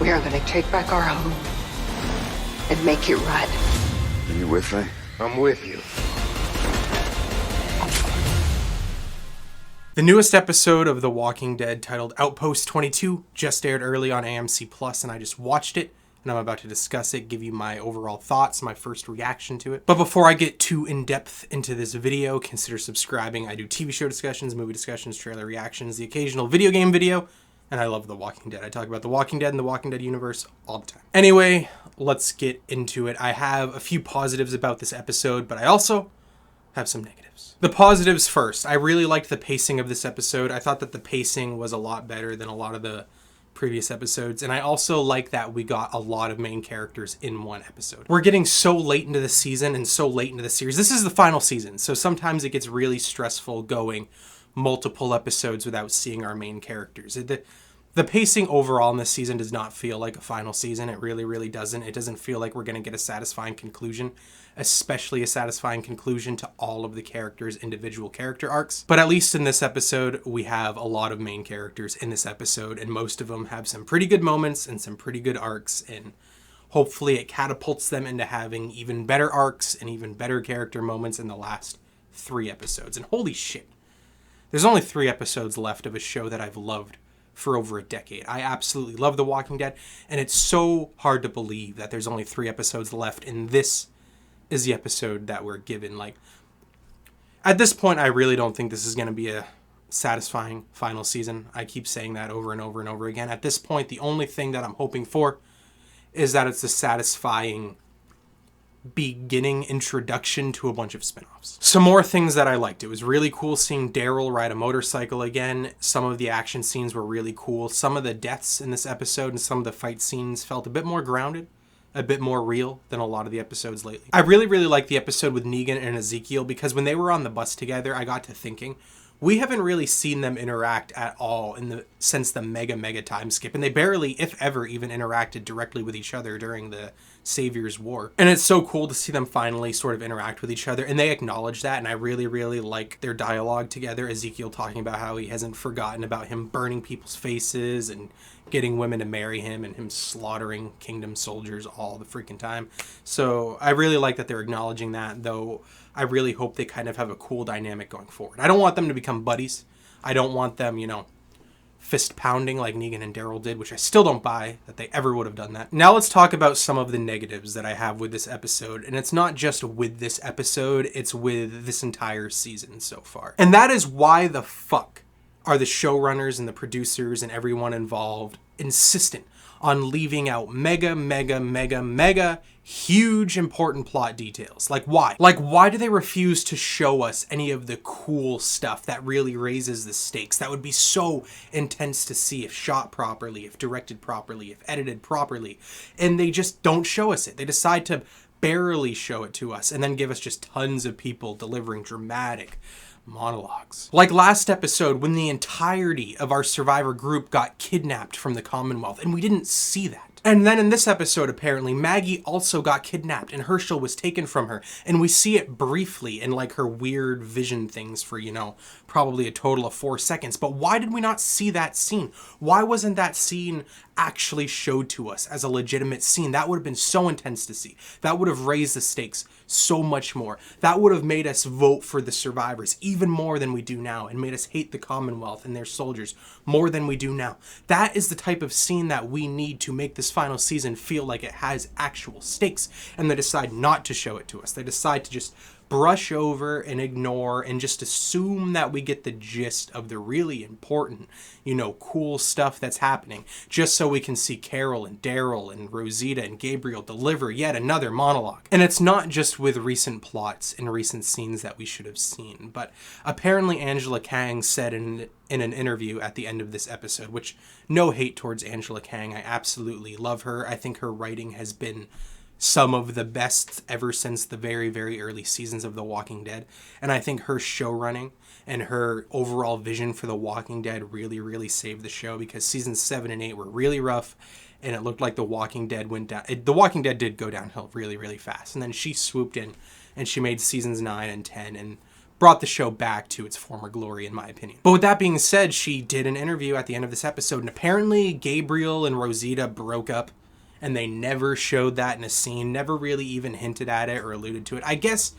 We are going to take back our home and make it right. Are you with me? I'm with you. The newest episode of The Walking Dead, titled Outpost 22, just aired early on AMC Plus, and I just watched it, and I'm about to discuss it, give you my overall thoughts, my first reaction to it. But before I get too in-depth into this video, consider subscribing. I do TV show discussions, movie discussions, trailer reactions, the occasional video game video, and I love The Walking Dead. I talk about The Walking Dead and The Walking Dead universe all the time. Anyway, let's get into it. I have a few positives about this episode, but I also have some negatives. The positives first. I really liked the pacing of this episode. I thought that the pacing was a lot better than a lot of the previous episodes, and I also like that we got a lot of main characters in one episode. We're getting so late into the season and so late into the series. This is the final season, so sometimes it gets really stressful going multiple episodes without seeing our main characters. The pacing overall in this season does not feel like a final season. It really, really doesn't. It doesn't feel like we're going to get a satisfying conclusion, especially a satisfying conclusion to all of the characters' individual character arcs. But at least in this episode, we have a lot of main characters in this episode, and most of them have some pretty good moments and some pretty good arcs, and hopefully it catapults them into having even better arcs and even better character moments in the last 3 episodes. And holy shit, there's only 3 episodes left of a show that I've loved for over a decade. I absolutely love The Walking Dead, and it's so hard to believe that there's only 3 episodes left, and this is the episode that we're given. Like, at this point, I really don't think this is going to be a satisfying final season. I keep saying that over and over and over again. At this point, the only thing that I'm hoping for is that it's a satisfying beginning introduction to a bunch of spin-offs. Some more things that I liked. It was really cool seeing Daryl ride a motorcycle again. Some of the action scenes were really cool. Some of the deaths in this episode and some of the fight scenes felt a bit more grounded, a bit more real than a lot of the episodes lately. I really, really liked the episode with Negan and Ezekiel because when they were on the bus together, I got to thinking, we haven't really seen them interact at all since the mega time skip, and they barely, if ever, even interacted directly with each other during the Savior's War. And it's so cool to see them finally sort of interact with each other, and they acknowledge that, and I really, really like their dialogue together. Ezekiel talking about how he hasn't forgotten about him burning people's faces and getting women to marry him and him slaughtering kingdom soldiers all the freaking time. So I really like that they're acknowledging that, though I really hope they kind of have a cool dynamic going forward. I don't want them to become buddies. I don't want them, fist pounding like Negan and Daryl did, which I still don't buy that they ever would have done that. Now let's talk about some of the negatives that I have with this episode. And it's not just with this episode, it's with this entire season so far. And that is why the fuck are the showrunners and the producers and everyone involved insistent on leaving out mega huge important plot details. Like why? Like why do they refuse to show us any of the cool stuff that really raises the stakes? That would be so intense to see if shot properly, if directed properly, if edited properly. And they just don't show us it. They decide to barely show it to us and then give us just tons of people delivering dramatic monologues. Like last episode when the entirety of our survivor group got kidnapped from the Commonwealth and we didn't see that. And then in this episode, apparently, Maggie also got kidnapped and Herschel was taken from her. And we see it briefly in like her weird vision things for, probably a total of 4 seconds. But why did we not see that scene? Why wasn't that scene actually showed to us as a legitimate scene? That would have been so intense to see. That would have raised the stakes so much more. That would have made us vote for the survivors even more than we do now and made us hate the Commonwealth and their soldiers more than we do now. That is the type of scene that we need to make this final season feel like it has actual stakes, and they decide not to show it to us. They decide to just brush over and ignore and just assume that we get the gist of the really important, cool stuff that's happening, just so we can see Carol and Daryl and Rosita and Gabriel deliver yet another monologue. And it's not just with recent plots and recent scenes that we should have seen, but apparently Angela Kang said in an interview at the end of this episode, which no hate towards Angela Kang, I absolutely love her. I think her writing has been some of the best ever since the very, very early seasons of The Walking Dead. And I think her show running and her overall vision for The Walking Dead really, really saved the show, because seasons 7 and 8 were really rough and it looked like The Walking Dead went down. The Walking Dead did go downhill really, really fast. And then she swooped in and she made seasons 9 and 10 and brought the show back to its former glory, in my opinion. But with that being said, she did an interview at the end of this episode, and apparently Gabriel and Rosita broke up, and they never showed that in a scene, never really even hinted at it or alluded to it. I guess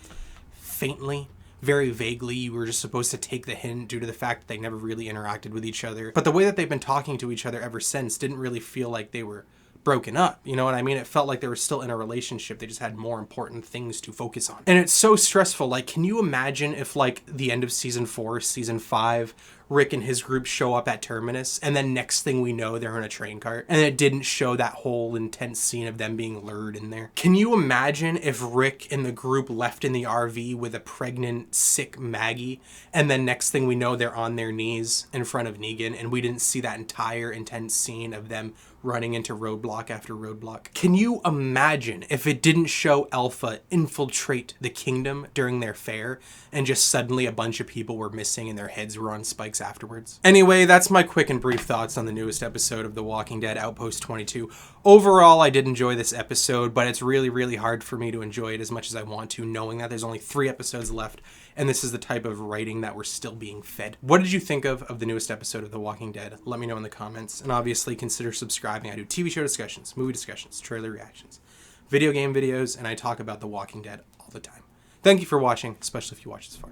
faintly, very vaguely, you were just supposed to take the hint due to the fact that they never really interacted with each other. But the way that they've been talking to each other ever since didn't really feel like they were broken up. You know what I mean? It felt like they were still in a relationship. They just had more important things to focus on. And it's so stressful. Like, can you imagine if, like, the end of season 4, season 5, Rick and his group show up at Terminus, and then next thing we know, they're in a train cart, and it didn't show that whole intense scene of them being lured in there. Can you imagine if Rick and the group left in the RV with a pregnant, sick Maggie, and then next thing we know, they're on their knees in front of Negan, and we didn't see that entire intense scene of them running into roadblock after roadblock? Can you imagine if it didn't show Alpha infiltrate the kingdom during their fair, and just suddenly a bunch of people were missing and their heads were on spikes afterwards? Anyway, that's my quick and brief thoughts on the newest episode of The Walking Dead, Outpost 22. Overall, I did enjoy this episode, but it's really, really hard for me to enjoy it as much as I want to, knowing that there's only 3 episodes left, and this is the type of writing that we're still being fed. What did you think of the newest episode of The Walking Dead? Let me know in the comments, and obviously consider subscribing. I do TV show discussions, movie discussions, trailer reactions, video game videos, and I talk about The Walking Dead all the time. Thank you for watching, especially if you watch this far.